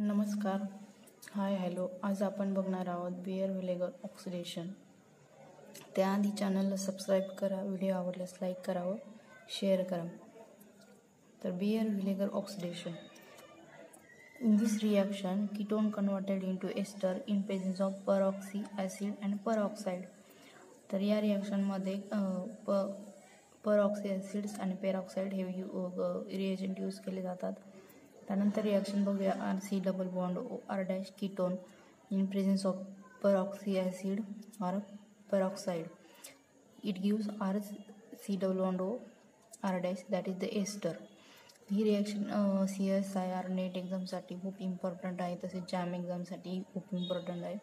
नमस्कार. Hi hello. आज आपण बघणार आहोत बियर व्हिनेगर ऑक्सिडेशन. त्याआधी चॅनलला सबस्क्राईब करा, व्हिडिओ आवडल्यास लाईक करा व शेअर करा. तर बियर व्हिनेगर oxidation. In this reaction, ketone converted into ester in presence of peroxy acid and peroxide. तर या रिॲक्शनमध्ये peroxy acids आणि peroxide हे रिएजंट यूज केले जातात. त्यानंतर रिॲक्शन बघूया. RC double bond R dash ketone in presence of peroxy acid or peroxide. It gives RC double bond R dash, that is the ester. He reaction CSIR net एक्झामसाठी खूप important आहे, तसेच jam एक्झामसाठी खूप important आहे.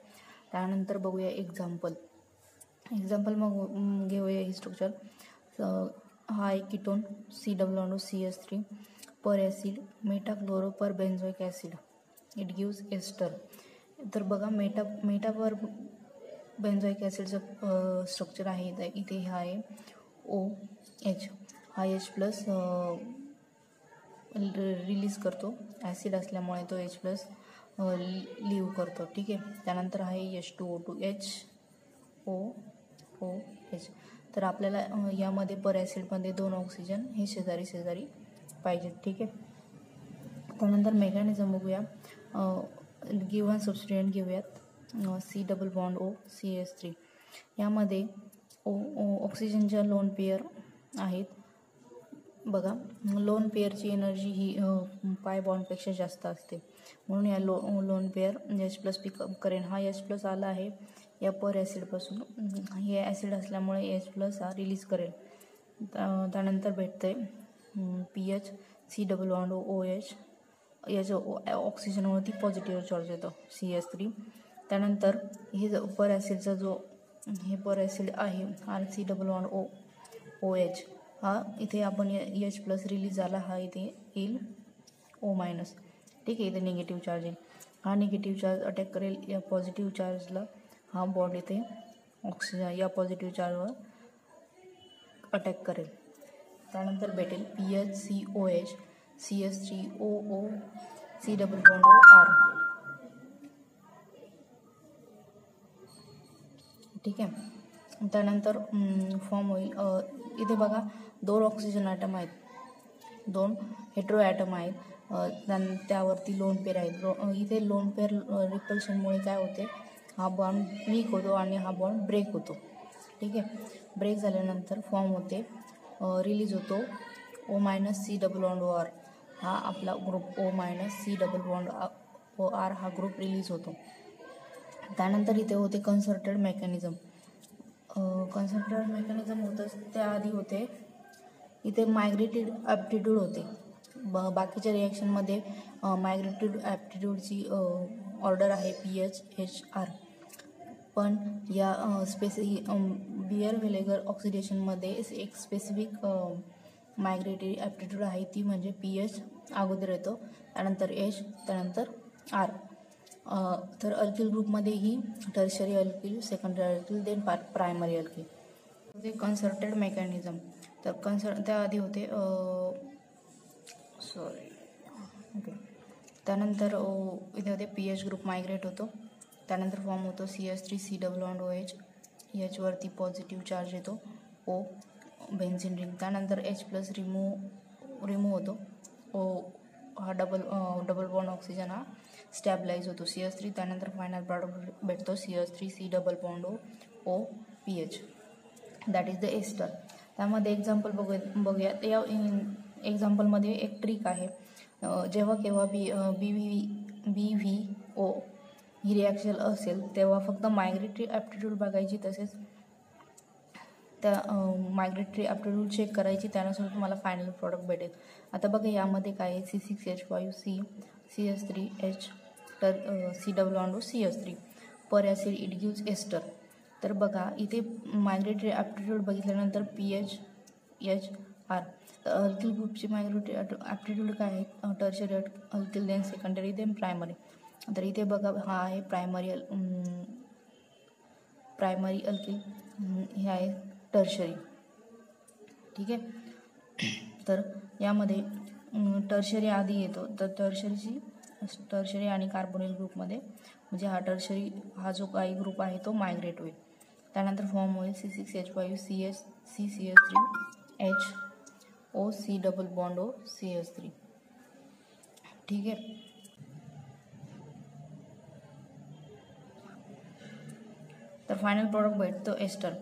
त्यानंतर बघूया example मग घेऊया ही स्ट्रक्चर. हा एक ketone C double bond CS3 peracid metachloro perbenzoic acid. It gives ester. तर बघा मेटा पर बेन्झोइक ॲसिडचं स्ट्रक्चर आहे. इथे हा आहे OH. हा H प्लस रिलीज करतो, ॲसिड असल्यामुळे तो H प्लस लिव्ह करतो. ठीक आहे. त्यानंतर आहे H2O2 HOOH. तर आपल्याला यामध्ये पर ॲसिडमध्ये 2 ऑक्सिजन हे शेजारी शेजारी पाहिजेत. ठीक आहे. त्यानंतर मेकॅनिझम बघूया. गिव्हन सबस्टिट्यूएंट घेऊयात. C double bond O CS3. यामध्ये ऑक्सिजनच्या लोन पेअर आहेत. बघा, लोन पेअरची एनर्जी ही पाय बॉन्डपेक्षा जास्त असते, म्हणून या lone pair H plus pickup करेन. हा H प्लस आला आहे या पर ॲसिडपासून. हे ॲसिड असल्यामुळे H प्लस हा रिलीज करेल. त्यानंतर भेटते PH C double bond OH. याच्या ऑक्सिजनवरती पॉझिटिव्ह चार्ज येतो CS3. त्यानंतर हे पर ॲसिडचा हे पर ॲसिड आहे RC डबल बॉन्ड OH. हा इथे आपण H प्लस रिलीज झाला, हा इथे येईल O मायनस. ठीक आहे. इथे निगेटिव्ह चार्ज येईल. हा निगेटिव्ह चार्ज अटॅक करेल या पॉझिटिव्ह चार्जला. हा बॉन्ड इथे ऑक्सिजन या पॉझिटिव्ह चार्जवर अटॅक करेल. त्यानंतर भेटेल PHCOH CS3OO C double bond R. ठीक आहे. त्यानंतर फॉर्म होईल. इथे बघा 2 ऑक्सिजन ॲटम आहेत, 2 हेट्रो ॲटम आहेत, त्यावरती लोन पेअर आहेत. इथे लोन पेअर रिपल्शनमुळे काय होते, हा बॉन्ड वीक होतो आणि हा बॉन्ड ब्रेक होतो. ठीक आहे. ब्रेक झाल्यानंतर फॉर्म होते, रिलीज होतो O minus C double bond R. हा आपला group O minus C double bond R हा ग्रुप रिलीज होतो. त्यानंतर इथे होते कन्सर्टेड मेकॅनिझम. होतंच त्याआधी होते इथे मायग्रेटेड ॲप्टिट्यूड होते. बाकीच्या रिॲक्शनमध्ये मायग्रेटेड ॲप्टिट्यूडची ऑर्डर आहे PHHR. पण या बियर व्हिनेगर ऑक्सिडेशनमध्ये एक स्पेसिफिक मायग्रेटरी ॲप्टिट्यूड आहे, ती म्हणजे PH अगोदर येतो, त्यानंतर H, त्यानंतर R. तर अल्किल ग्रुपमध्येही tertiary alkyl, secondary alkyl, then primary alkyl. ते कन्सर्टेड मेकॅनिझम. तर त्याआधी होते ओके. त्यानंतर इथे होते PH ग्रुप मायग्रेट होतो. त्यानंतर फॉर्म होतो CS3 C double bond OH. H वरती पॉझिटिव्ह चार्ज येतो O बेन्झिन रिंग. त्यानंतर H प्लस रिमूव्ह होतो. हा डबल बॉन्ड ऑक्सिजन हा स्टॅबलाइज होतो CS3. त्यानंतर फायनल प्रॉडक्ट भेटतो CS3 C double bond O PH, that is the ester. त्यामध्ये एक्झाम्पल बघूयात. या एक्झाम्पलमध्ये एक ट्रिक आहे. जेव्हा केव्हा BVO ही रिॲक्शन असेल तेव्हा फक्त मायग्रेटरी ॲप्टिट्यूड बघायची, तसेच त्या मायग्रेटरी ॲप्टिट्यूड चेक करायची, त्यानुसार तुम्हाला फायनल प्रॉडक्ट भेटेल. आता बघा यामध्ये काय आहे, C6H5C CS3H तर C double bond CS3 peracid it gives ester. तर बघा इथे मायग्रेटरी ॲप्टिट्यूड बघितल्यानंतर PHHR. तर अल्किल ग्रुपची मायग्रेटरी ॲप्टिट्यूड काय आहे, tertiary alkyl, then secondary, then primary. तर इथे बघा हा आहे प्रायमरी अल्किल, हे आहे टर्शरी. ठीक आहे. तर यामध्ये टर्शरी आधी येतो, तर टर्शरीची टर्शरी आणि कार्बोनिल ग्रुपमध्ये, म्हणजे हा टर्शरी हा जो काही ग्रुप आहे तो मायग्रेट होईल. त्यानंतर फॉर्म होईल C6H5CH3H double bond O CH3. ठीक आहे. तर फायनल प्रॉडक्ट भेटतो एस्टर.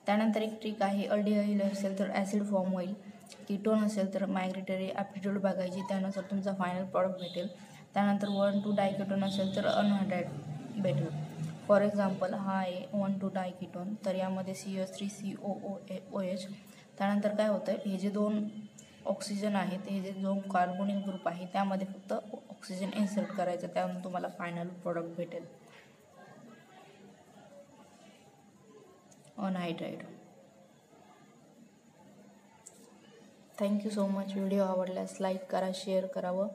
त्यानंतर एक ट्रिक आहे, अल्डिहाइड असेल तर ॲसिड फॉर्म होईल, कीटोन असेल तर मायग्रेटरी ॲप्टिट्यूड बघायची, त्यानुसार तुमचा फायनल प्रॉडक्ट भेटेल. त्यानंतर 1,2 डायकीटोन असेल तर अनहायड्राइड भेटेल. फॉर एक्झाम्पल हा आहे 1,2 डायकीटोन, तर यामध्ये CH3COOH. त्यानंतर काय होतं, हे जे 2 ऑक्सिजन आहेत, हे जे 2 कार्बोनिल ग्रुप आहे त्यामध्ये फक्त ऑक्सिजन इन्सर्ट करायचं, त्यामुळे तुम्हाला फायनल प्रोडक्ट भेटेल anhydride. Thank you so much. Video आवडल्यास लाईक करा, शेअर करावं.